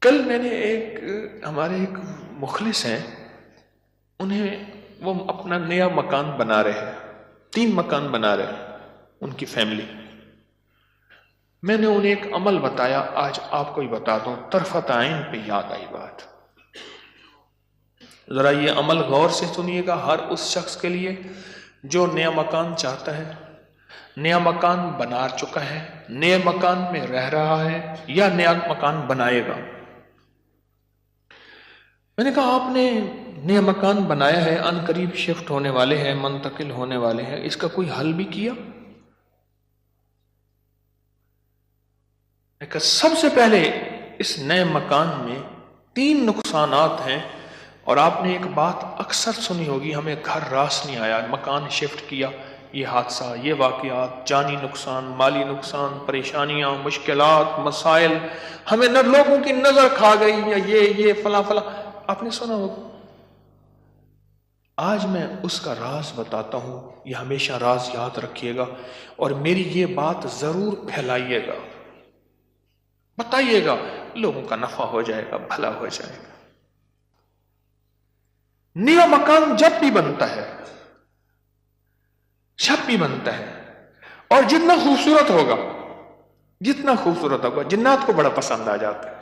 کل میں نے ہمارے ایک مخلص ہیں، وہ اپنا نیا مکان بنا رہے ہیں، 3 مکان بنا رہے ہیں ان کی فیملی. میں نے انہیں ایک عمل بتایا، آج آپ کو ہی بتا دوں، طرفت عین پہ یاد آئی بات. ذرا یہ عمل غور سے سنیے گا، ہر اس شخص کے لیے جو نیا مکان چاہتا ہے، نیا مکان بنا چکا ہے، نئے مکان میں رہ رہا ہے یا نیا مکان بنائے گا. میں نے کہا آپ نے نیا مکان بنایا ہے، ان قریب شفٹ ہونے والے ہیں، منتقل ہونے والے ہیں، اس کا کوئی حل بھی کیا؟ میں کہا سب سے پہلے اس نئے مکان میں 3 نقصانات ہیں، اور آپ نے ایک بات اکثر سنی ہوگی، ہمیں گھر راس نہیں آیا، مکان شفٹ کیا، یہ حادثہ، یہ واقعات، جانی نقصان، مالی نقصان، پریشانیاں، مشکلات، مسائل، ہمیں نہ لوگوں کی نظر کھا گئی، یا یہ فلاں فلاں، آپ نے سنا ہوگا. آج میں اس کا راز بتاتا ہوں، یہ ہمیشہ راز یاد رکھیے گا، اور میری یہ بات ضرور پھیلائیے گا، بتائیے گا، لوگوں کا نفع ہو جائے گا، بھلا ہو جائے گا. نیا مکان جب بھی بنتا ہے، اور جتنا خوبصورت ہوگا، جنات کو بڑا پسند آ جاتا ہے.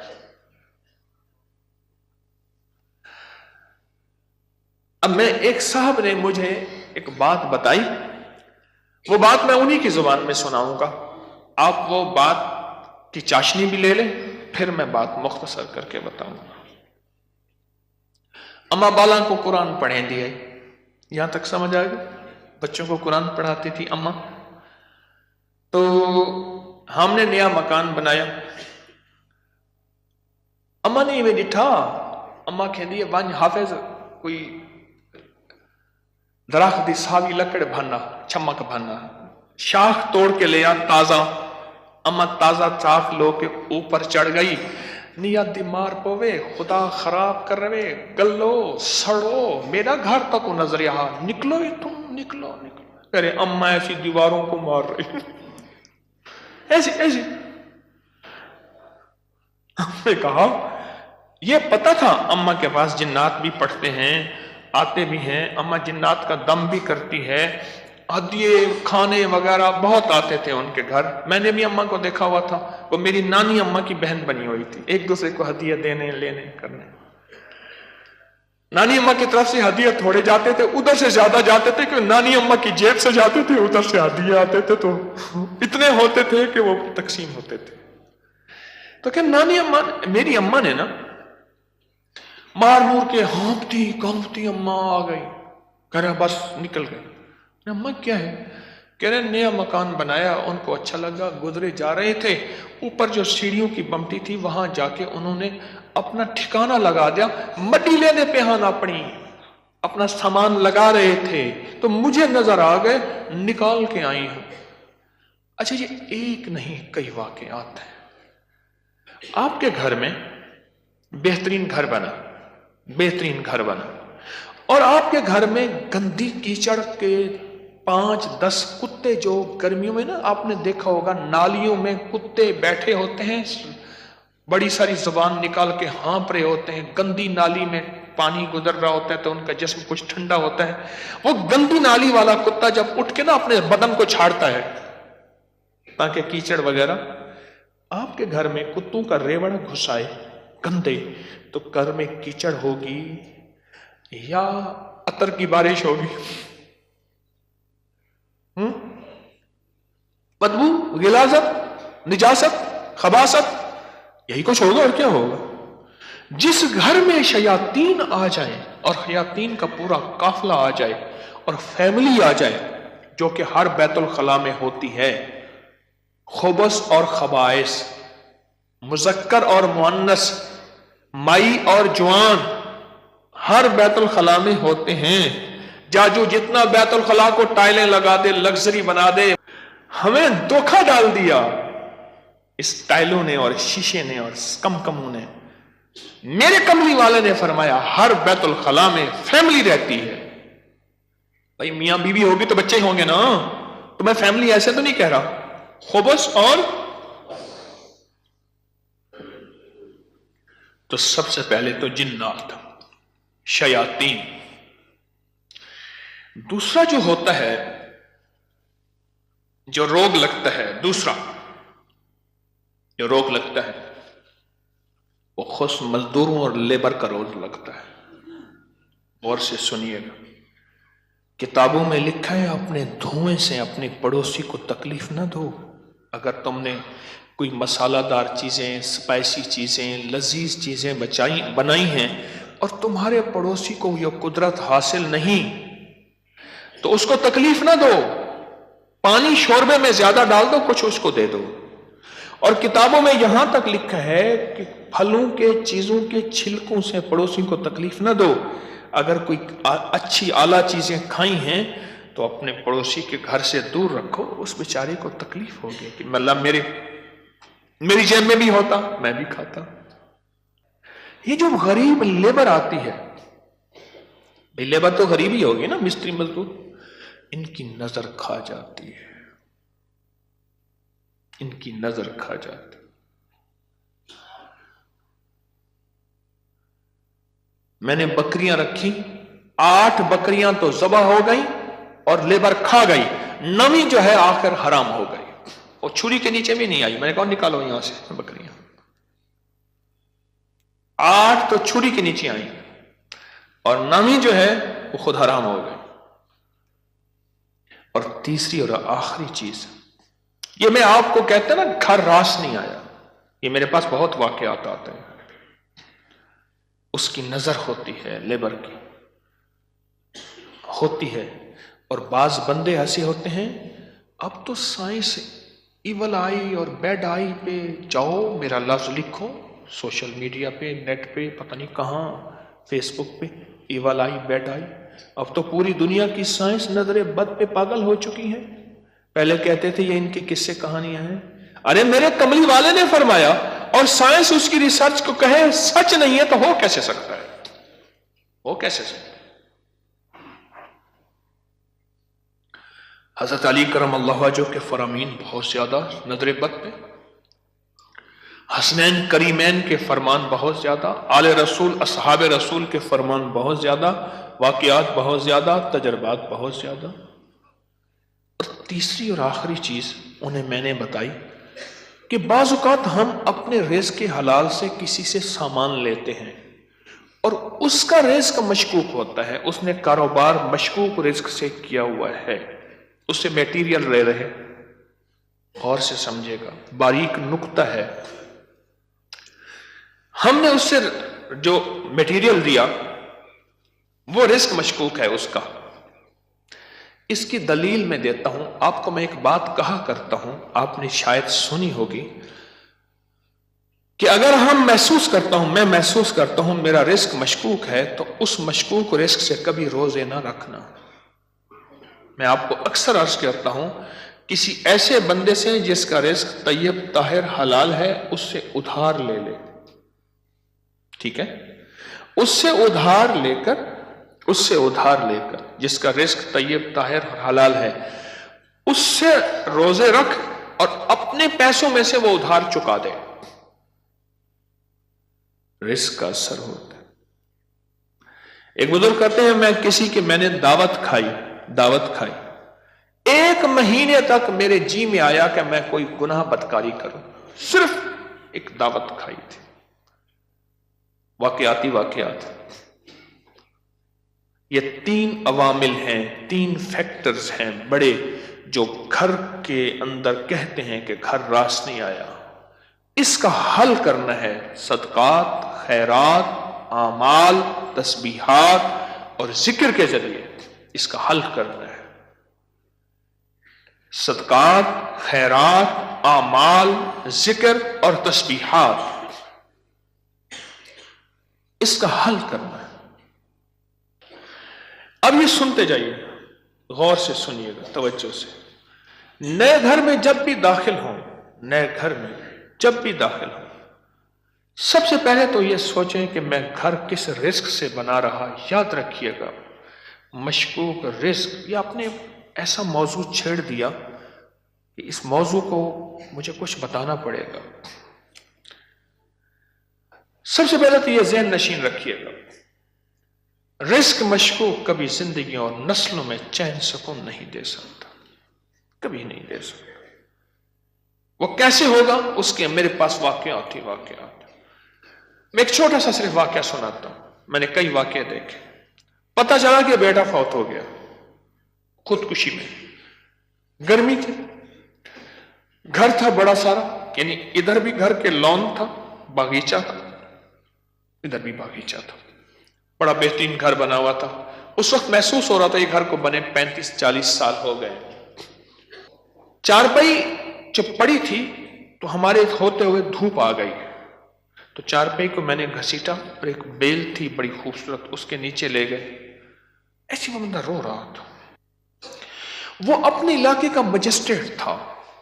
اب میں ایک صاحب نے مجھے ایک بات بتائی، وہ بات میں انہی کی زبان میں سناؤں گا، آپ وہ بات کی چاشنی بھی لے لیں، پھر میں بات مختصر کر کے بتاؤں گا. اما بالا کو قرآن پڑھیں دیا، یہاں تک سمجھ آئے گا؟ بچوں کو قرآن پڑھاتی تھی اما. تو ہم نے نیا مکان بنایا، اما نے میں ڈٹھا، اما کہندی ہے ون حافظ کوئی درخت دی ساوی لکڑ بھانا، چمک بھانا، شاخ توڑ کے لیا تازہ. اما تازہ چاخ لو کے اوپر چڑھ گئی، نیت دی مار پوے، خدا خراب کر رہے، گلو سڑو، میرا گھر تک نظر یہاں، نکلو ہی تم، نکلو. ارے اما ایسی دیواروں کو مار رہی، ایسی. ہم نے کہا یہ پتا تھا اما کے پاس جنات بھی پڑھتے ہیں، آتے بھی ہیں، اما جنات کا دم بھی کرتی ہے، ہدیے کھانے وغیرہ بہت آتے تھے ان کے گھر. میں نے بھی اما کو دیکھا ہوا تھا، وہ میری نانی اما کی بہن بنی ہوئی تھی، ایک دوسرے کو ہدیے دینے لینے کرنے. نانی اما کی طرف سے ہدیے تھوڑے جاتے تھے، ادھر سے زیادہ جاتے تھے، کہ نانی اما کی جیب سے جاتے تھے، ادھر سے ہدیے آتے تھے، تو اتنے ہوتے تھے کہ وہ تقسیم ہوتے تھے. تو کہ نانی اما، میری اما نے نا مار مور کے ہانپتی کانپتی اما آ گئی، کہہ رہا بس نکل گئے. اما کیا ہے؟ کہہ رہے نیا مکان بنایا، ان کو اچھا لگا، گزرے جا رہے تھے، اوپر جو سیڑھیوں کی بمٹی تھی وہاں جا کے انہوں نے اپنا ٹھکانہ لگا دیا، مٹی لینے پہ ہاں اپنی اپنا سامان لگا رہے تھے، تو مجھے نظر آ گئے، نکال کے آئی ہوں. اچھا یہ ایک نہیں کئی واقعات ہیں. آپ کے گھر میں بہترین گھر بنا، اور آپ کے گھر میں گندی کیچڑ کے 5-10 کتے، جو گرمیوں میں نا آپ نے دیکھا ہوگا نالیوں میں کتے بیٹھے ہوتے ہیں، بڑی ساری زبان نکال کے ہانپ رہے ہوتے ہیں، گندی نالی میں پانی گزر رہا ہوتا ہے تو ان کا جسم کچھ ٹھنڈا ہوتا ہے. وہ گندی نالی والا کتا جب اٹھ کے نا اپنے بدن کو چھاڑتا ہے تاکہ کیچڑ وغیرہ، آپ کے گھر میں کتوں کا ریوڑ گھسائے گندے، تو گھر میں کیچڑ ہوگی یا عطر کی بارش ہوگی؟ بدبو، غلاظت، نجاست، خباثت، یہی کچھ ہوگا اور کیا ہوگا. جس گھر میں شیاطین آ جائیں اور شیاطین کا پورا قافلہ آ جائے اور فیملی آ جائے، جو کہ ہر بیت الخلا میں ہوتی ہے، خبث اور خبائث، مذکر اور مؤنث، مائی اور جوان، ہر بیت الخلا میں ہوتے ہیں. جو جتنا بیت الخلا کو ٹائلیں لگا دے، لگژری بنا دے، ہمیں دھوکہ ڈال دیا اس ٹائلوں نے اور شیشے نے اور کمکموں نے. میرے کملی والے نے فرمایا ہر بیت الخلا میں فیملی رہتی ہے. بھائی میاں بیوی ہوگی تو بچے ہوں گے نا، تو میں فیملی ایسے تو نہیں کہہ رہا. خبث اور تو سب سے پہلے تو جنات، شیاطین. دوسرا جو ہوتا ہے، جو روگ لگتا ہے، دوسرا جو روگ لگتا ہے وہ خصوص مزدوروں اور لیبر کا روگ لگتا ہے. غور سے سنیے گا. کتابوں میں لکھا ہے اپنے دھوئیں سے اپنے پڑوسی کو تکلیف نہ دو. اگر تم نے کوئی مسالہ دار چیزیں، اسپائسی چیزیں، لذیذ چیزیں بنائی ہیں اور تمہارے پڑوسی کو یہ قدرت حاصل نہیں تو اس کو تکلیف نہ دو. پانی شوربے میں زیادہ ڈال دو، کچھ اس کو دے دو. اور کتابوں میں یہاں تک لکھا ہے کہ پھلوں کے چیزوں کے چھلکوں سے پڑوسی کو تکلیف نہ دو. اگر کوئی اچھی اعلیٰ چیزیں کھائی ہیں تو اپنے پڑوسی کے گھر سے دور رکھو. اس بیچارے کو تکلیف ہوگی کہ اللہ میری جیب میں بھی ہوتا میں بھی کھاتا. یہ جو غریب لیبر آتی ہے، لیبر تو غریب ہی ہوگی نا، مستری مزدور، ان کی نظر کھا جاتی ہے، ان کی نظر کھا جاتی. میں نے بکریاں رکھی، 8 بکریاں تو ذبح ہو گئی اور لیبر کھا گئی، 9ویں جو ہے آخر حرام ہو گئی. اور چھری کے نیچے بھی نہیں آئی. میں نے کہا نکالو یہاں سے بکریاں. 8 تو چھری کے نیچے آئی اور 9ویں جو ہے وہ خود حرام ہو گئی. اور تیسری اور آخری چیز، یہ میں آپ کو کہتا نا گھر راس نہیں آیا، یہ میرے پاس بہت واقعات آتے ہیں. اس کی نظر ہوتی ہے، لیبر کی ہوتی ہے. اور بعض بندے ایسے ہوتے ہیں، اب تو سائنس ایول آئی اور بیڈ آئی پہ جاؤ، میرا لفظ لکھو سوشل میڈیا پہ، نیٹ پہ، پتہ نہیں کہاں، فیس بک پہ، ایول آئی، بیڈ آئی. اب تو پوری دنیا کی سائنس نظر بد پہ پاگل ہو چکی ہے. پہلے کہتے تھے یہ ان کی قصے کہانیاں ہیں. ارے میرے کملی والے نے فرمایا اور سائنس اس کی ریسرچ کو کہے سچ نہیں ہے تو ہو کیسے سکتا ہے؟ ہو کیسے سکتا ہے؟ حضرت علی کرم اللہ وجہہ کے فرامین بہت زیادہ نظر بد پہ، حسنین کریمین کے فرمان بہت زیادہ، آل رسول اصحاب رسول کے فرمان بہت زیادہ، واقعات بہت زیادہ، تجربات بہت زیادہ. اور تیسری اور آخری چیز انہیں میں نے بتائی کہ بعض اوقات ہم اپنے رزق حلال سے کسی سے سامان لیتے ہیں اور اس کا رزق مشکوک ہوتا ہے، اس نے کاروبار مشکوک رزق سے کیا ہوا ہے، اس سے میٹیریل لے رہے. غور سے سمجھے گا، باریک نقطہ ہے. ہم نے اس سے جو میٹیریل دیا وہ رزق مشکوک ہے اس کا. اس کی دلیل میں دیتا ہوں آپ کو. میں ایک بات کہا کرتا ہوں، آپ نے شاید سنی ہوگی کہ اگر میں محسوس کرتا ہوں میرا رزق مشکوک ہے تو اس مشکوک رزق سے کبھی روزے نہ رکھنا. میں آپ کو اکثر عرض کرتا ہوں کسی ایسے بندے سے جس کا رزق طیب طاہر حلال ہے اس سے ادھار لے لے. ٹھیک ہے؟ اس سے ادھار لے کر جس کا رزق طیب طاہر اور حلال ہے اس سے روزے رکھ اور اپنے پیسوں میں سے وہ ادھار چکا دے. رزق کا اثر ہوتا ہے. ایک بزرگ کہتے ہیں میں نے دعوت کھائی 1 مہینے تک میرے جی میں آیا کہ میں کوئی گناہ بدکاری کروں. صرف ایک دعوت کھائی تھی. واقعات یہ 3 عوامل ہیں، 3 فیکٹرز ہیں بڑے جو گھر کے اندر کہتے ہیں کہ گھر راس نہیں آیا. اس کا حل کرنا ہے صدقات، خیرات، اعمال، تسبیحات اور ذکر کے ذریعے. اس کا حل کرنا ہے صدقات، خیرات، اعمال، ذکر اور تسبیحات. اس کا حل کرنا ہے. اب یہ سنتے جائیے، غور سے سنیے گا، توجہ سے. نئے گھر میں جب بھی داخل ہوں سب سے پہلے تو یہ سوچیں کہ میں گھر کس رزق سے بنا رہا. یاد رکھیے گا مشکوک رزق، یا آپ نے ایسا موضوع چھیڑ دیا کہ اس موضوع کو مجھے کچھ بتانا پڑے گا. سب سے پہلے تو یہ ذہن نشین رکھیے گا، رزق مشکوک کبھی زندگی اور نسلوں میں چین سکون نہیں دے سکتا، کبھی نہیں دے سکتا۔ وہ کیسے ہوگا؟ اس کے میرے پاس واقعات ہی واقعات۔ میں ایک چھوٹا سا صرف واقعہ سناتا ہوں، میں نے کئی واقعے دیکھے۔ پتا چلا کہ بیٹا فوت ہو گیا خودکشی میں، گرمی تھی، گھر تھا بڑا سارا، یعنی ادھر بھی گھر کے لان تھا، باغیچہ تھا، ادھر بھی باغیچہ تھا، بڑا بہترین گھر بنا ہوا تھا۔ اس وقت محسوس ہو رہا تھا یہ گھر کو بنے 35-40 سال ہو گئے۔ چارپائی جب پڑی تھی تو ہمارے ہوتے ہوئے دھوپ آ گئی، تو چارپائی کو میں نے گھسیٹا اور ایک بیل تھی بڑی خوبصورت، اس کے نیچے لے گئے۔ ایسی وہ بندہ رو رہا تھا، وہ اپنے علاقے کا مجسٹریٹ تھا،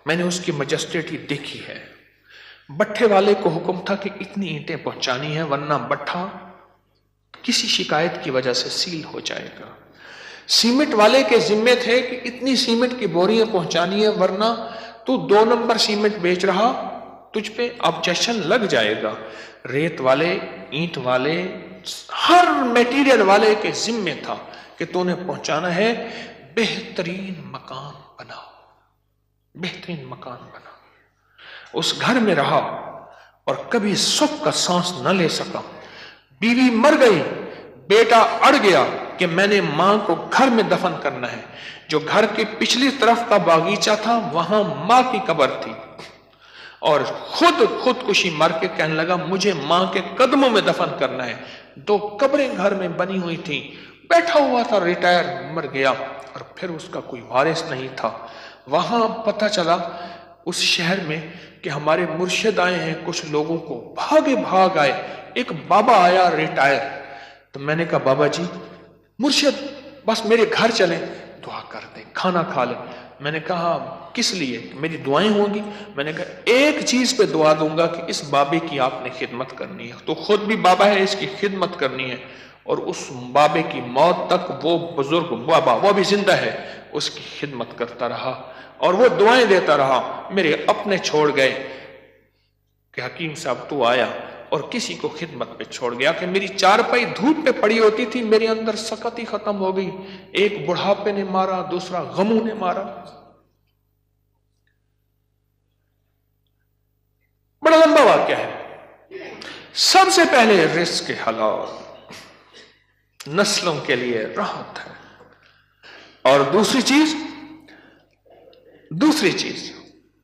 میں نے اس کی مجسٹریٹی دیکھی ہے۔ بٹھے والے کو حکم تھا کہ اتنی اینٹیں پہنچانی ہے ورنہ بٹھا کسی شکایت کی وجہ سے سیل ہو جائے گا۔ سیمنٹ والے کے ذمے تھے کہ اتنی سیمنٹ کی بوریاں پہنچانی ہے ورنہ تو 2 نمبر سیمنٹ بیچ رہا، تجھ پہ آبجیکشن لگ جائے گا۔ ریت والے، اینٹ والے، ہر میٹیریل والے کے ذمے تھا کہ تو نے پہنچانا ہے، بہترین مکان بنا، بہترین مکان بنا۔ اس گھر میں رہا اور کبھی سکھ کا سانس نہ لے سکا۔ بیوی مر گئی، بیٹا اڑ گیا کہ میں نے ماں کو گھر میں دفن کرنا ہے۔ جو گھر کی پچھلی طرف کا باغیچہ تھا وہاں ماں کی قبر تھی، اور خودکشی مر کے کہنے لگا مجھے ماں کے قدموں میں دفن کرنا ہے۔ 2 قبریں گھر میں بنی ہوئی تھیں، بیٹھا ہوا تھا، ریٹائر، مر گیا اور پھر اس کا کوئی وارث نہیں تھا۔ وہاں پتہ چلا اس شہر میں کہ ہمارے مرشد آئے ہیں، کچھ لوگوں کو بھاگ آئے۔ ایک بابا آیا ریٹائر، تو میں نے کہا بابا جی مرشد بس میرے گھر چلیں، دعا کر دیں، کھانا کھا لیں۔ میں نے کہا کس لیے؟ میری دعائیں ہوں گی؟ میں نے کہا ایک چیز پہ دعا دوں گا کہ اس بابے کی آپ نے خدمت کرنی ہے، تو خود بھی بابا ہے، اس کی خدمت کرنی ہے، اور اس بابے کی موت تک وہ بزرگ بابا، وہ بھی زندہ ہے، اس کی خدمت کرتا رہا اور وہ دعائیں دیتا رہا۔ میرے اپنے چھوڑ گئے کہ حکیم صاحب تو آیا، اور کسی کو خدمت پہ چھوڑ گیا کہ میری چارپائی دھوپ پہ پڑی ہوتی تھی، میرے اندر سکت ہی ختم ہو گئی۔ ایک بڑھاپے نے مارا، دوسرا غموں نے مارا۔ بڑا لمبا واقعہ ہے۔ سب سے پہلے رزق حلال نسلوں کے لیے راحت ہے، اور دوسری چیز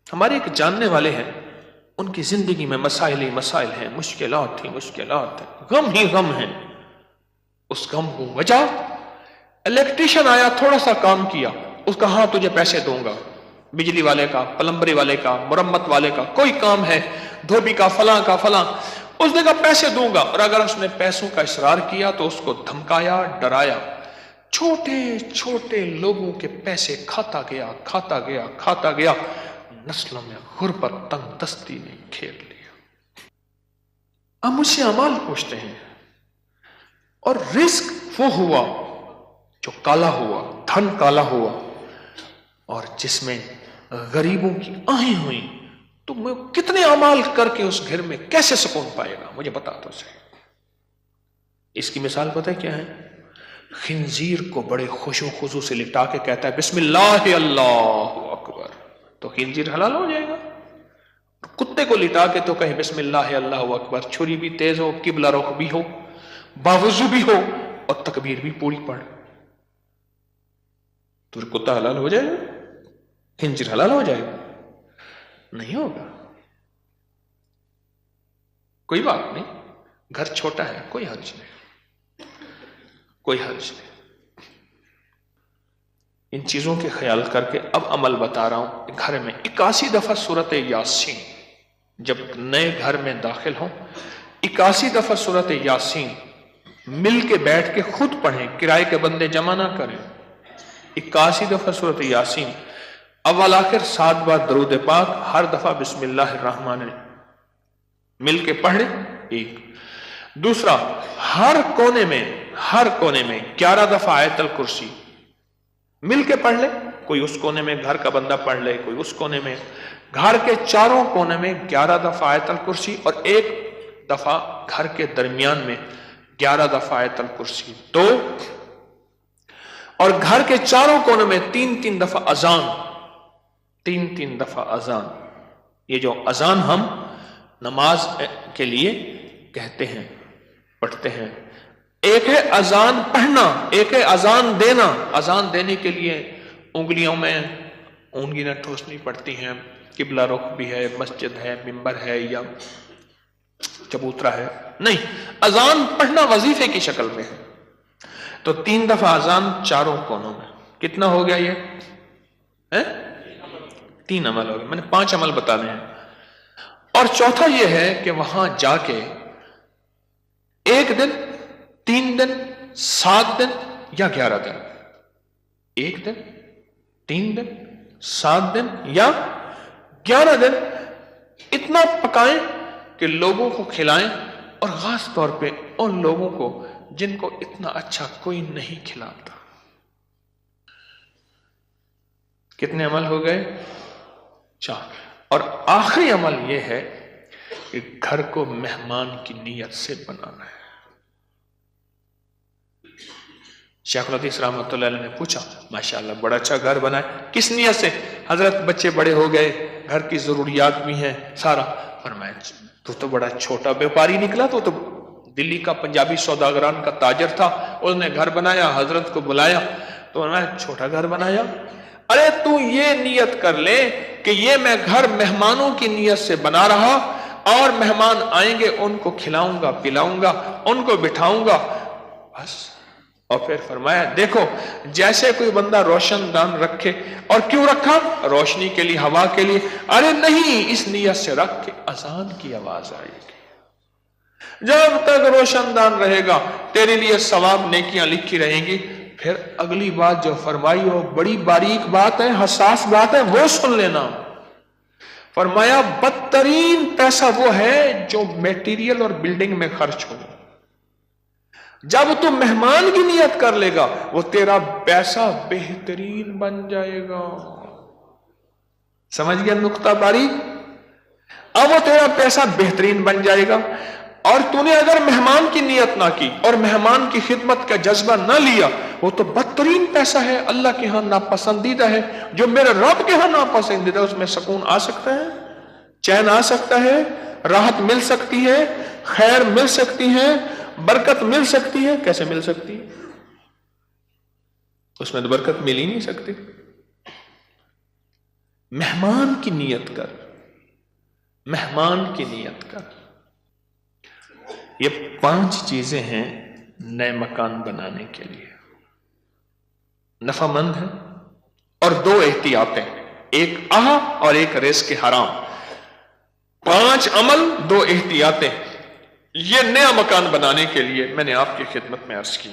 ہمارے ایک جاننے والے ہیں، ان کی زندگی میں مسائل ہی مسائل ہیں، مشکلات ہیں، غم ہی غم ہیں۔ اس غم کو وجہ الیکٹریشین آیا، تھوڑا سا کام کیا، اس کا ہاں تجھے پیسے دوں گا، بجلی والے کا، پلمبری والے کا، مرمت والے کا، کوئی کام ہے، دھوبی کا، فلاں کا فلاں، اس نے کہا پیسے دوں گا، اور اگر اس نے پیسوں کا اصرار کیا تو اس کو دھمکایا، ڈرایا۔ چھوٹے چھوٹے لوگوں کے پیسے کھاتا گیا، نسلوں میں غربت، تنگ دستی نے گھیر لیا۔ اب مجھ سے اعمال پوچھتے ہیں، اور رزق وہ ہوا جو کالا ہوا، دھن کالا ہوا، اور جس میں غریبوں کی آہیں ہوئیں، تو میں کتنے اعمال کر کے اس گھر میں کیسے سکون پائے گا؟ مجھے بتا تو صحیح۔ اس کی مثال پتہ ہے کیا ہے؟ خنزیر کو بڑے خوش و خضوع سے لٹا کے کہتا ہے بسم اللہ اللہ اکبر، تو خنزیر حلال ہو جائے گا۔ کتے کو لٹا کے تو کہے بسم اللہ اللہ اکبر، چھری بھی تیز ہو، قبلہ رخ بھی ہو، باوضو بھی ہو، اور تکبیر بھی پوری پڑھ، تو کتا حلال ہو جائے گا؟ خنزیر حلال ہو جائے گا؟ نہیں ہوگا۔ کوئی بات نہیں، گھر چھوٹا ہے، کوئی حرج نہیں۔ ان چیزوں کے خیال کر کے اب عمل بتا رہا ہوں۔ گھر میں 81 دفعہ سورت یاسین، جب نئے گھر میں داخل ہوں 81 دفعہ سورت یاسین مل کے بیٹھ کے خود پڑھیں، کرائے کے بندے جمع نہ کریں۔ 81 دفعہ سورت یاسین، اول آخر 7 بار درود پاک، ہر دفعہ بسم اللہ الرحمن الرحیم مل کے پڑھ لیں۔ ایک دوسرا، ہر کونے میں 11 دفعہ آیت الکرسی مل کے پڑھ لے، کوئی اس کونے میں گھر کا بندہ پڑھ لے، کوئی اس کونے میں، گھر کے چاروں کونے میں 11 دفعہ آیت الکرسی، اور ایک دفعہ گھر کے درمیان میں 11 دفعہ آیت الکرسی 2، اور گھر کے چاروں کونوں میں 3 دفعہ اذان، 3 دفعہ اذان۔ یہ جو اذان ہم نماز کے لیے کہتے ہیں، پڑھتے ہیں، ایک ہے اذان پڑھنا، ایک ہے اذان دینا۔ اذان دینے کے لیے انگلیوں میں اونگلیاں ٹھوسنی پڑتی ہیں، قبلہ رخ بھی ہے، مسجد ہے، منبر ہے یا چبوترا ہے، نہیں، اذان پڑھنا وظیفے کی شکل میں ہے۔ تو 3 دفعہ اذان چاروں کونوں میں، کتنا ہو گیا یہ؟ 3 عمل ہو گئے، میں نے 5 عمل بتانے ہیں۔ اور چوتھا یہ ہے کہ وہاں جا کے 1 دن، 3 دن، 7 دن یا 11 دن، 1 دن، 3 دن، 7 دن یا 11 دن اتنا پکائیں کہ لوگوں کو کھلائیں، اور خاص طور پہ ان لوگوں کو جن کو اتنا اچھا کوئی نہیں کھلاتا۔ کتنے عمل ہو گئے؟ 4۔ اور آخری عمل یہ ہے کہ گھر کو مہمان کی نیت سے بنانا ہے۔ شیخ الحدیث رحمۃ اللہ علیہ نے پوچھا، ماشاءاللہ بڑا اچھا گھر بنا ہے، کس نیت سے؟ حضرت بچے بڑے ہو گئے، گھر کی ضروریات بھی ہیں سارا۔ فرمایا تو بڑا چھوٹا بیوپاری نکلا، تو دلی کا پنجابی سوداگران کا تاجر تھا، اس نے گھر بنایا، حضرت کو بلایا تو میں چھوٹا گھر بنایا۔ ارے تو یہ نیت کر لے کہ یہ میں گھر مہمانوں کی نیت سے بنا رہا، اور مہمان آئیں گے ان کو کھلاؤں گا، پلاؤں گا، ان کو بٹھاؤں گا، بس۔ اور پھر فرمایا دیکھو جیسے کوئی بندہ روشن دان رکھے، اور کیوں رکھا؟ روشنی کے لیے، ہوا کے لیے؟ ارے نہیں، اس نیت سے رکھ کے اذان کی آواز آئے گی، جب تک روشن دان رہے گا تیرے لیے ثواب نیکیاں لکھی رہیں گی۔ پھر اگلی بات جو فرمائی وہ بڑی باریک بات ہے، حساس بات ہے، وہ سن لینا۔ فرمایا بدترین پیسہ وہ ہے جو میٹیریل اور بلڈنگ میں خرچ ہو۔ جب تو مہمان کی نیت کر لے گا وہ تیرا پیسہ بہترین بن جائے گا۔ سمجھ گیا نقطہ باریک؟ اب وہ تیرا پیسہ بہترین بن جائے گا، اور تو نے اگر مہمان کی نیت نہ کی اور مہمان کی خدمت کا جذبہ نہ لیا، وہ تو بدترین پیسہ ہے، اللہ کے ہاں ناپسندیدہ ہے۔ جو میرے رب کے ہاں ناپسندیدہ ہے، اس میں سکون آ سکتا ہے، چین آ سکتا ہے، راحت مل سکتی ہے، خیر مل سکتی ہے، برکت مل سکتی ہے؟ کیسے مل سکتی ہے؟ اس میں تو برکت مل ہی نہیں سکتی۔ مہمان کی نیت کر، مہمان کی نیت کر۔ یہ 5 چیزیں ہیں نئے مکان بنانے کے لیے، نفع مند ہے، اور 2 احتیاطیں، ایک اور ایک رزق حرام۔ 5 عمل، 2 احتیاطیں، یہ نیا مکان بنانے کے لیے میں نے آپ کی خدمت میں عرض کی۔